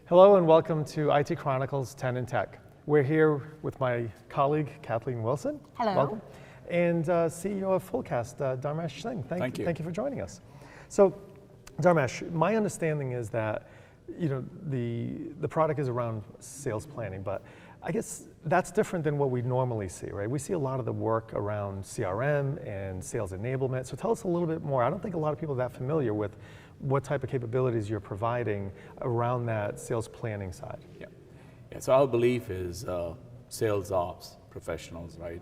Hello and welcome to IT Chronicles 10 in Tech. We're here with my colleague, Kathleen Wilson. Hello. Welcome. And CEO of Fullcast, Dharmesh Singh. Thank you. Thank you for joining us. So, Dharmesh, my understanding is that the product is around sales planning, but I guess that's different than what we normally see, right? We see a lot of the work around CRM and sales enablement. So tell us a little bit more. I don't think a lot of people are that familiar with what type of capabilities you're providing around that sales planning side. Yeah. So our belief is sales ops professionals, right?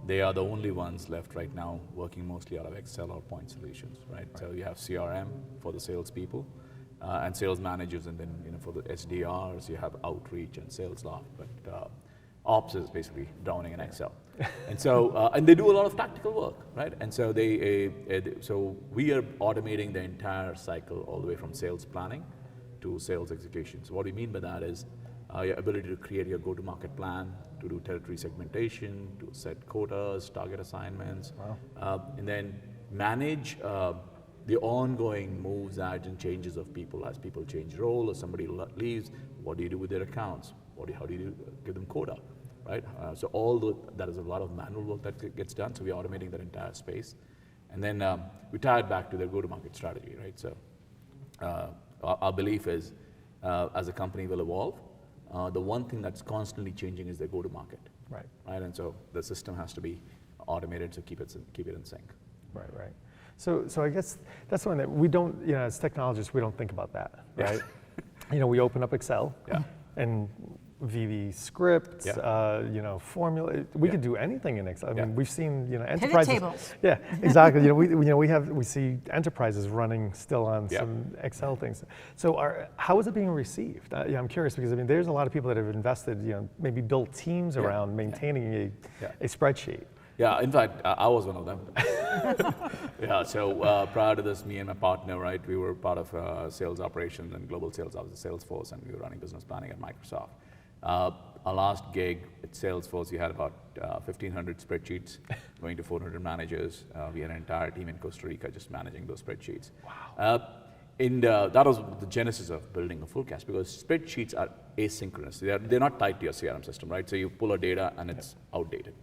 They are the only ones left right now working mostly out of Excel or point solutions, right? So you have CRM for the salespeople and sales managers, and then for the SDRs you have outreach and sales ops. But ops is basically drowning in Excel, and so and they do a lot of tactical work, right? And so so we are automating the entire cycle all the way from sales planning to sales execution. So what we mean by that is your ability to create your go-to-market plan, to do territory segmentation, to set quotas, target assignments, and then manage the ongoing moves, adds, and changes of people as people change role or somebody leaves. What do you do with their accounts? How do you give them quota, right? So that is a lot of manual work that gets done. So we're automating that entire space, and then we tie it back to their go-to-market strategy, right? So our belief is, as a company will evolve, the one thing that's constantly changing is their go-to-market, right? And so the system has to be automated, so keep it in sync. Right. So I guess that's one that we don't, as technologists, we don't think about that, right? We open up Excel and VB scripts, formula. We could do anything in Excel. I mean, we've seen, enterprises. Pivot tables. Yeah, exactly. We see enterprises running still on some Excel things. So how is it being received? I'm curious because there's a lot of people that have invested, maybe built teams around maintaining a spreadsheet. Yeah, in fact, I was one of them. So prior to this, me and my partner, right, we were part of sales operations and global sales office at Salesforce, and we were running business planning at Microsoft. Our last gig at Salesforce, we had about 1,500 spreadsheets going to 400 managers. We had an entire team in Costa Rica just managing those spreadsheets. Wow. That was the genesis of building a Fullcast, because spreadsheets are asynchronous. They're not tied to your CRM system, right? So you pull a data and it's outdated.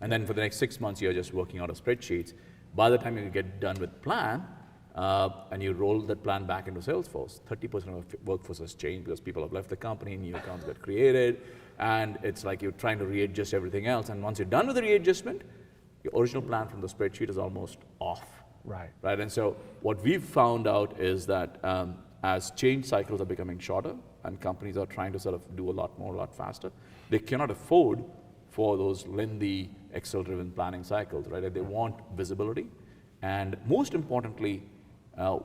And then for the next 6 months, you're just working out of spreadsheets. By the time you get done with plan, and you roll that plan back into Salesforce, 30% of the workforce has changed because people have left the company, new accounts got created, and it's like you're trying to readjust everything else. And once you're done with the readjustment, your original plan from the spreadsheet is almost off. Right. And so what we've found out is that as change cycles are becoming shorter and companies are trying to sort of do a lot more, a lot faster, they cannot afford for those lengthy Excel-driven planning cycles, right? They want visibility, and most importantly,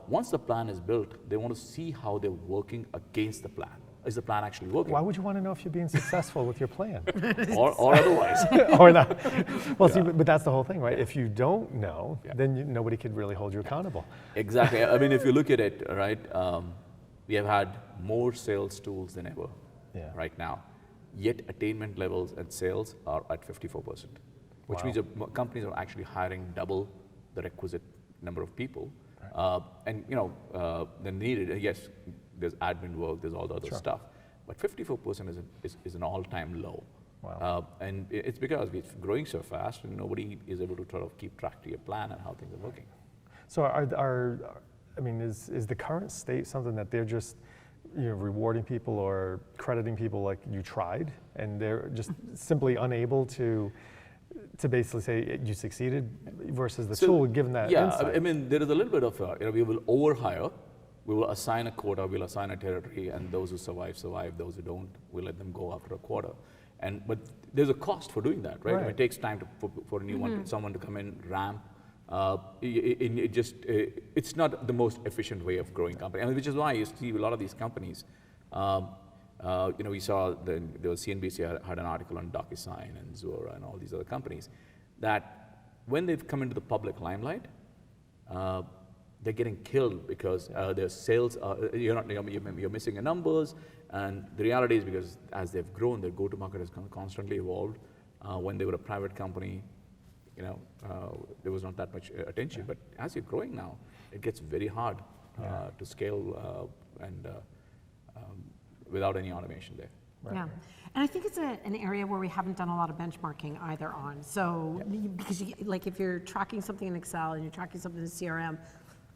once the plan is built, they want to see how they're working against the plan. Is the plan actually working? Why would you want to know if you're being successful with your plan? or otherwise. Or not. Well, see, but that's the whole thing, right? If you don't know, then nobody could really hold you accountable. Exactly. I mean, if you look at it, right, we have had more sales tools than ever right now. Yet attainment levels at sales are at 54%, which means companies are actually hiring double the requisite number of people. And they're needed. Yes, there's admin work, there's all the other stuff, but 54% is an all-time low. Wow. And it's because we're growing so fast, and nobody is able to sort of keep track to your plan and how things are working. So is the current state something that they're just rewarding people or crediting people like you tried, and they're just simply unable to basically say you succeeded versus the tool given that insight? I mean, there is a little bit of we will overhire, we will assign a quota, we'll assign a territory, and those who survive, those who don't, we'll let them go after a quarter. But there's a cost for doing that, right? It takes time for a new one, someone to come in, ramp. It's not the most efficient way of growing company, which is why you see a lot of these companies. We saw the CNBC had an article on DocuSign and Zuora and all these other companies that when they've come into the public limelight, they're getting killed because their sales you're missing your numbers, and the reality is because as they've grown, their go-to-market has constantly evolved. When they were a private company, there was not that much attention. But as you're growing now, it gets very hard to scale and without any automation there. Right. Yeah, and I think it's an area where we haven't done a lot of benchmarking either on. So, because like if you're tracking something in Excel and you're tracking something in CRM,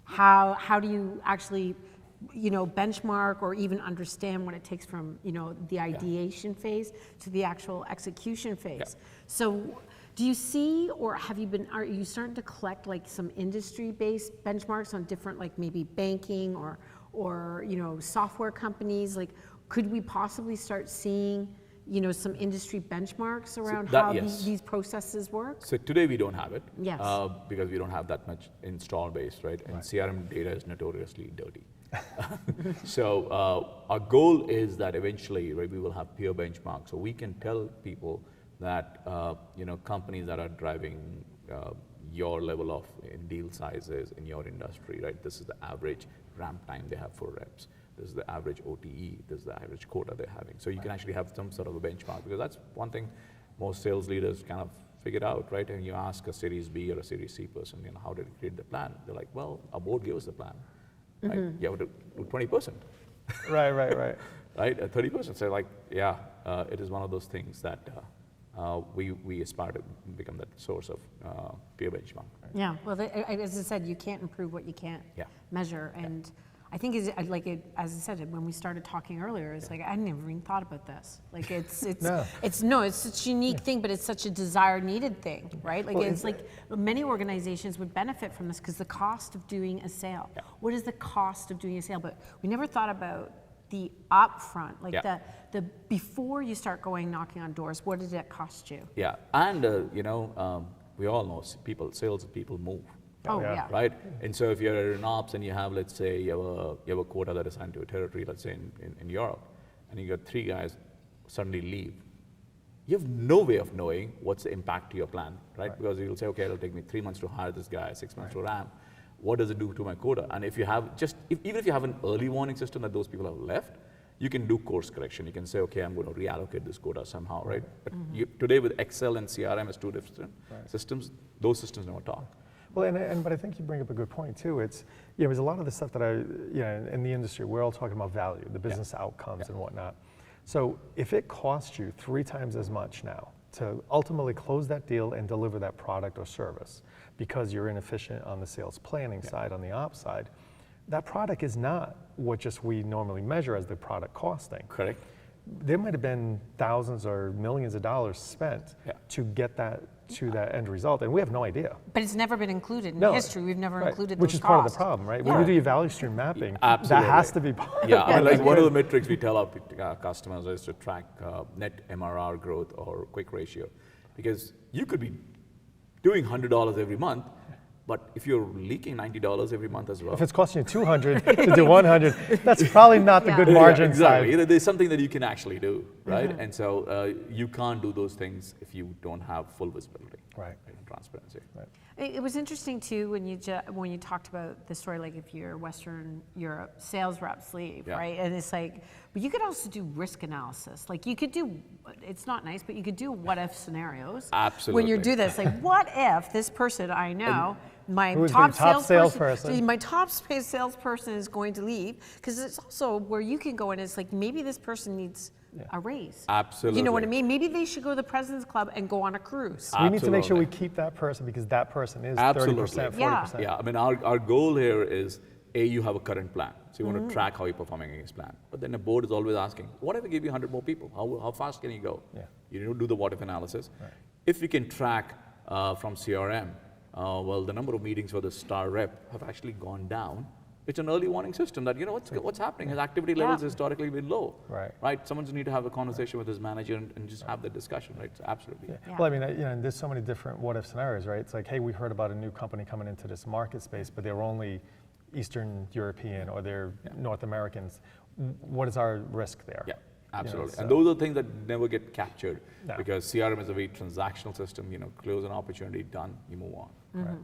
how do you actually, benchmark or even understand what it takes from, the ideation phase to the actual execution phase? Yeah. So, do you see, or are you starting to collect like some industry-based benchmarks on different, like maybe banking or software companies? Like, could we possibly start seeing, some industry benchmarks around how these processes work? So today we don't have it. Yes. Because we don't have that much install base, right? And CRM data is notoriously dirty. So our goal is that eventually, right, we will have peer benchmarks, so we can tell people that companies that are driving your level of deal sizes in your industry, right? This is the average ramp time they have for reps. This is the average OTE. This is the average quota they're having. So you can actually have some sort of a benchmark, because that's one thing most sales leaders kind of figured out, right? And you ask a Series B or a Series C person, how did you create the plan? They're like, well, our board gave us the plan. Right? You have to do 20%. Right. Right, 30%. So like, it is one of those things that we aspire to become that source of peer benchmark. Right? Yeah, well, as I said, you can't improve what you can't measure. And I think, as I said, when we started talking earlier, it's like, I never even thought about this. Like, it's such a unique thing, but it's such a desired, needed thing, right? Like, it's like many organizations would benefit from this because the cost of doing a sale. Yeah. What is the cost of doing a sale? But we never thought about the upfront, like the before you start going knocking on doors. What did that cost you? Yeah, and we all know sales people move. Oh yeah. Right, and so if you're an ops and you have, let's say, you have a quota that is assigned to a territory, let's say in Europe, and you got 3 guys suddenly leave, you have no way of knowing what's the impact to your plan, right? Because you'll say, okay, it'll take me 3 months to hire this guy, 6 months to ramp. What does it do to my quota? And if you have even if you have an early warning system that those people have left, you can do course correction. You can say, okay, I'm going to reallocate this quota somehow, right? But today with Excel and CRM as 2 different systems, those systems never talk. Well, but I think you bring up a good point too. It's, there's a lot of the stuff that in the industry, we're all talking about value, the business outcomes and whatnot. So if it costs you 3 times as much now to ultimately close that deal and deliver that product or service because you're inefficient on the sales planning side, on the ops side, that product is not what just we normally measure as the product costing. Correct. There might have been thousands or millions of dollars spent to get that to that end result, and we have no idea. But it's never been included in history. We've never included which those is part of costs. the problem, right? When you do your value stream mapping, that has to be part. Yeah, I mean, like one of the metrics we tell our customers is to track net MRR growth or quick ratio, because you could be doing $100 every month, but if you're leaking $90 every month as well. If it's costing you 200 to do 100, that's probably not the good margin exactly. side. There's something that you can actually do, right? And so you can't do those things if you don't have full visibility, right? And transparency. Right. It was interesting too when you talked about the story, like if you're Western Europe, sales reps leave, right? And it's like, but you could also do risk analysis. Like you could do, it's not nice, but you could do what if scenarios. Absolutely. When you do this, like what if this person I know, my Who's top the top salesperson? my top salesperson is going to leave, because it's also where you can go and it's like maybe this person needs a raise. Absolutely. You know what I mean? Maybe they should go to the President's Club and go on a cruise. We need to make sure we keep that person, because that person is 30%, 40%. Yeah, I mean, our goal here is, you have a current plan. So you want to track how you're performing against plan. But then the board is always asking, what if I give you 100 more people? How fast can you go? Yeah. You do the what if analysis. Right. If we can track from CRM, well, the number of meetings for the star rep have actually gone down. It's an early warning system that, what's happening. His activity levels historically been low. Right. Someone's need to have a conversation with his manager and just have that discussion, right? So absolutely. Yeah. Well, I mean, there's so many different what if scenarios, right? It's like, hey, we heard about a new company coming into this market space, but they're only Eastern European or they're North Americans. What is our risk there? Yeah. Absolutely, and those are things that never get captured because CRM is a very transactional system. Close an opportunity, done, you move on. Right.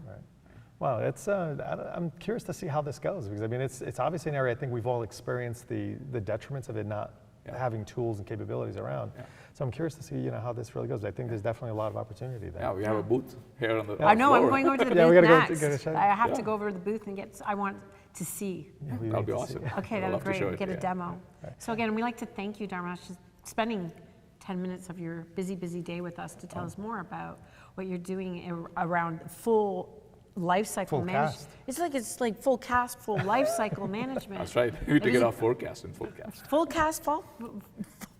Well, it's I'm curious to see how this goes, because I mean it's obviously an area I think we've all experienced the detriments of it not having tools and capabilities around. So I'm curious to see how this really goes. I think there's definitely a lot of opportunity there. Yeah, we have a booth here on the I know, floor. I'm going over to the we booth gotta next. go get a shot. I have to go over to the booth and get. I want to see. Yeah, we That'll need be to see awesome. it. Okay, I'd that would love be to show great. it, Get a yeah. demo. So again, we'd like to thank you, Dharmesh, for spending 10 minutes of your busy day with us to tell us more about what you're doing around full life cycle Full management. cast. It's like full cast, full life cycle management. That's right. We took it off forecast and Fullcast. Full cast,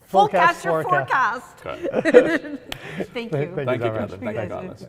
Full cast your forecast. forecast. Correct. Thank you. Thank Thank you, Dharmesh. Jonathan. Thank you, Carlos.